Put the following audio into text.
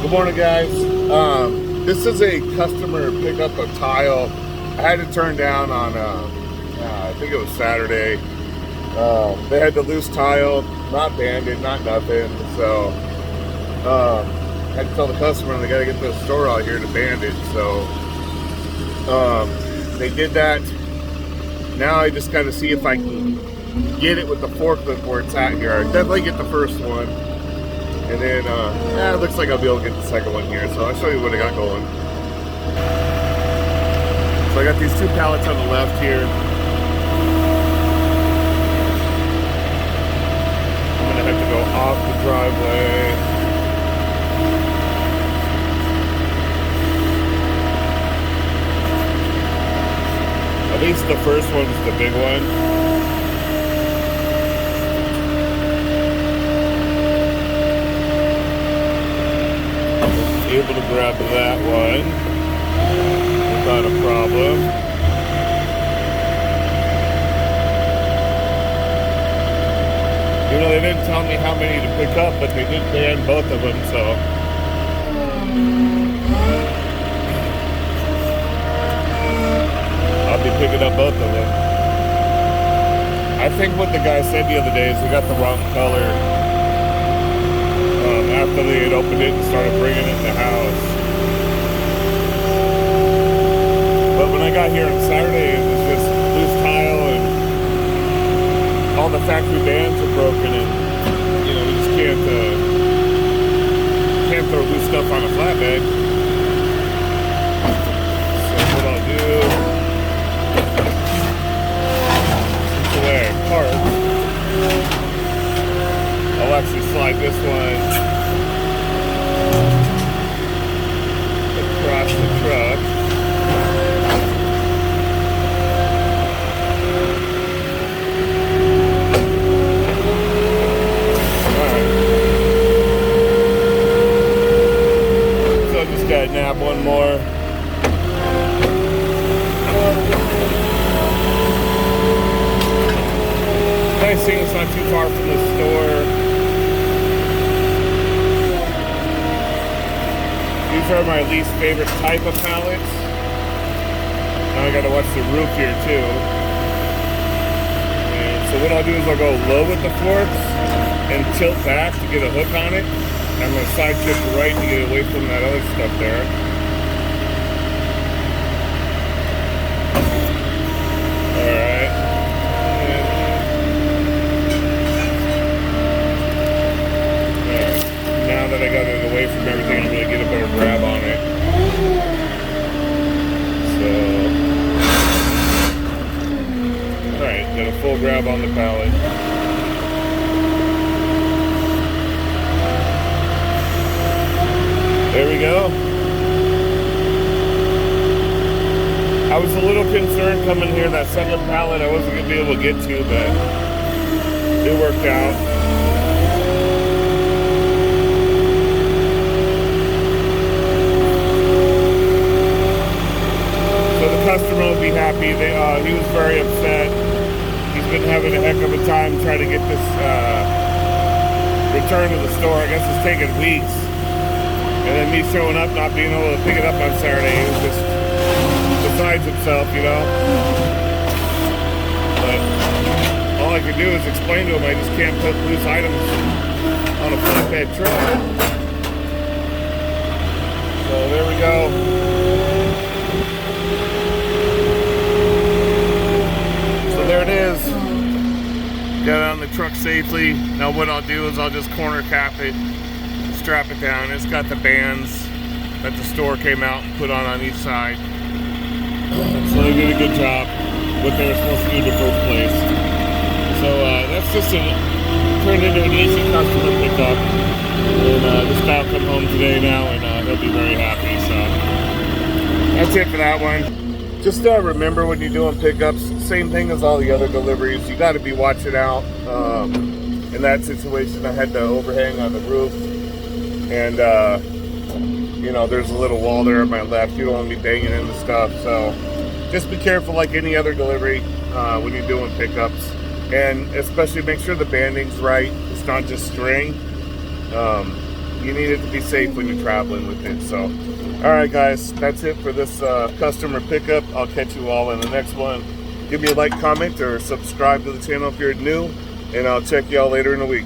Good morning, guys. This is a customer pickup of tile. I had to turn down on, I think it was Saturday. They had the loose tile, not banded, not nothing. So I had to tell the customer they got to get the store out here to band it. So they did that. Now I just got to see if I can get it with the forklift where it's at here. I definitely get the first one. And then, it looks like I'll be able to get the second one here. So I'll show you what I got going. So I got these two pallets on the left here. I'm gonna have to go off the driveway. At least the first one's the big one. Able to grab that one without a problem. You know, they didn't tell me how many to pick up, but they did ban both of them, so. I'll be picking up both of them. I think what the guy said the other day is we got the wrong color. After they had opened it and started bringing it in the house. But when I got here on Saturday, it was just loose tile and all the factory bands are broken, and you know, you just can't throw loose stuff on a flatbed. So what I'll do, the way I park, I'll actually slide this one across the truck. Alright. So I just gotta nab one more. Nice thing, it's not too far from the store. These are my least favorite type of pallets. Now I gotta watch the roof here too. And so what I'll do is I'll go low with the forks and tilt back to get a hook on it. I'm gonna side shift right to get away from that other stuff there. Alright. Now that I got it away from everything, I'm gonna get a better grab on it. So, alright, got a full grab on the pallet. There we go. I was a little concerned coming here, that second pallet I wasn't gonna be able to get to, but it worked out. Customer will be happy. He was very upset. He's been having a heck of a time trying to get this return to the store. I guess it's taken weeks. And then me showing up, not being able to pick it up on Saturday, he was just besides himself, you know. But all I could do is explain to him I just can't put loose items on a flatbed truck. So there we go. There it is. Got it on the truck safely. Now what I'll do is I'll just corner cap it, strap it down. It's got the bands that the store came out and put on each side. So they did a good job what they were supposed to do in the first place. So that's just turned into an easy customer pickup. And this guy will come home today now, and he'll be very happy. So that's it for that one. Just remember when you're doing pickups, same thing as all the other deliveries, you got to be watching out. In that situation, I had the overhang on the roof, and you know, there's a little wall there on my left. You don't want to be banging into stuff, so just be careful like any other delivery when you're doing pickups. And especially make sure the banding's right. It's not just string. you need it to be safe when you're traveling with it. So, all right, guys, that's it for this customer pickup. I'll catch you all in the next one. Give me a like, comment, or subscribe to the channel if you're new, and I'll check y'all later in the week.